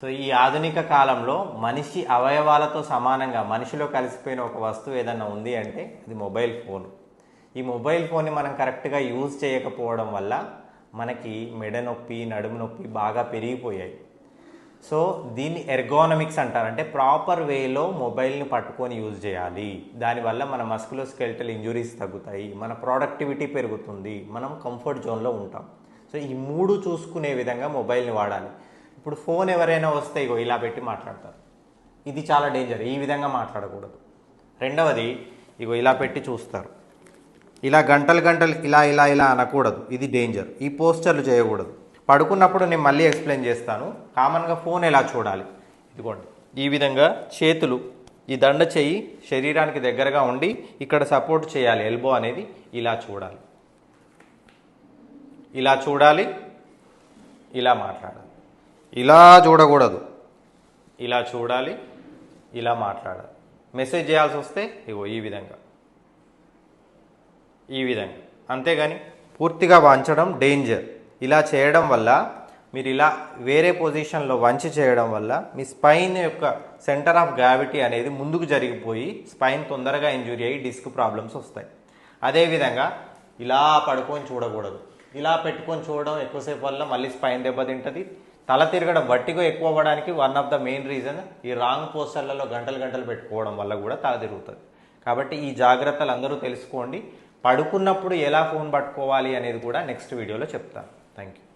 So ఈ ఆధునిక కాలంలో మనిషి అవయవాలతో సమానంగా మనిషిలో కలిసిపోయిన ఒక వస్తువు ఏదన్నా ఉంది అంటే అది మొబైల్ ఫోన్. ఈ మొబైల్ ఫోన్ని మనం కరెక్ట్గా యూజ్ చేయకపోవడం వల్ల మనకి మెడ నొప్పి, నడుము నొప్పి బాగా పెరిగిపోయాయి. సో దీన్ని ఎర్గోనమిక్స్ అంటారు. అంటే ప్రాపర్ వేలో మొబైల్ని పట్టుకొని యూజ్ చేయాలి. దానివల్ల మన మస్కులోస్కెలిటల్ ఇంజురీస్ తగ్గుతాయి, మన ప్రొడక్టివిటీ పెరుగుతుంది, మనం కంఫర్ట్ జోన్లో ఉంటాం. సో ఈ మూడు చూసుకునే విధంగా మొబైల్ని వాడాలి. ఇప్పుడు ఫోన్ ఎవరైనా వస్తే ఇగో ఇలా పెట్టి మాట్లాడతారు, ఇది చాలా డేంజర్. ఈ విధంగా మాట్లాడకూడదు. రెండవది ఇగో ఇలా పెట్టి చూస్తారు, ఇలా గంటలు గంటలు ఇలా ఇలా ఇలా అనకూడదు, ఇది డేంజర్. ఈ పోస్టర్లు చేయకూడదు. పడుకున్నప్పుడు నేను మళ్ళీ ఎక్స్ప్లెయిన్ చేస్తాను. కామన్గా ఫోన్ ఎలా చూడాలి, ఇదిగోండి ఈ విధంగా చేతులు, ఈ దండ చెయ్యి శరీరానికి దగ్గరగా ఉండి ఇక్కడ సపోర్ట్ చేయాలి, ఎల్బో అనేది ఇలా చూడాలి, ఇలా చూడాలి, ఇలా మాట్లాడాలి. ఇలా చూడకూడదు, ఇలా చూడాలి, ఇలా మాట్లాడాలి. మెసేజ్ చేయాల్సి వస్తే ఇగో ఈ విధంగా, ఈ విధంగా. అంతేగాని పూర్తిగా వంచడం డేంజర్. ఇలా చేయడం వల్ల మీరు ఇలా వేరే పొజిషన్లో వంచి చేయడం వల్ల మీ స్పైన్ యొక్క సెంటర్ ఆఫ్ గ్రావిటీ అనేది ముందుకు జరిగిపోయి స్పైన్ తొందరగా ఇంజురీ అయ్యి డిస్క్ ప్రాబ్లమ్స్ వస్తాయి. అదేవిధంగా ఇలా పడుకొని చూడకూడదు. ఇలా పెట్టుకొని చూడడం ఎక్కువసేపు వల్ల మళ్ళీ స్పైన్ దెబ్బతింటుంది. తల తిరగడం, వట్టిగా ఎక్కువ అవ్వడానికి one of the main reason ఈ రాంగ్ పోస్టర్లలో గంటలు గంటలు పెట్టుకోవడం వల్ల కూడా తల తిరుగుతుంది. కాబట్టి ఈ జాగ్రత్తలు అందరూ తెలుసుకోండి. పడుకున్నప్పుడు ఎలా ఫోన్ పట్టుకోవాలి అనేది కూడా నెక్స్ట్ వీడియోలో చెప్తాను. Thank you.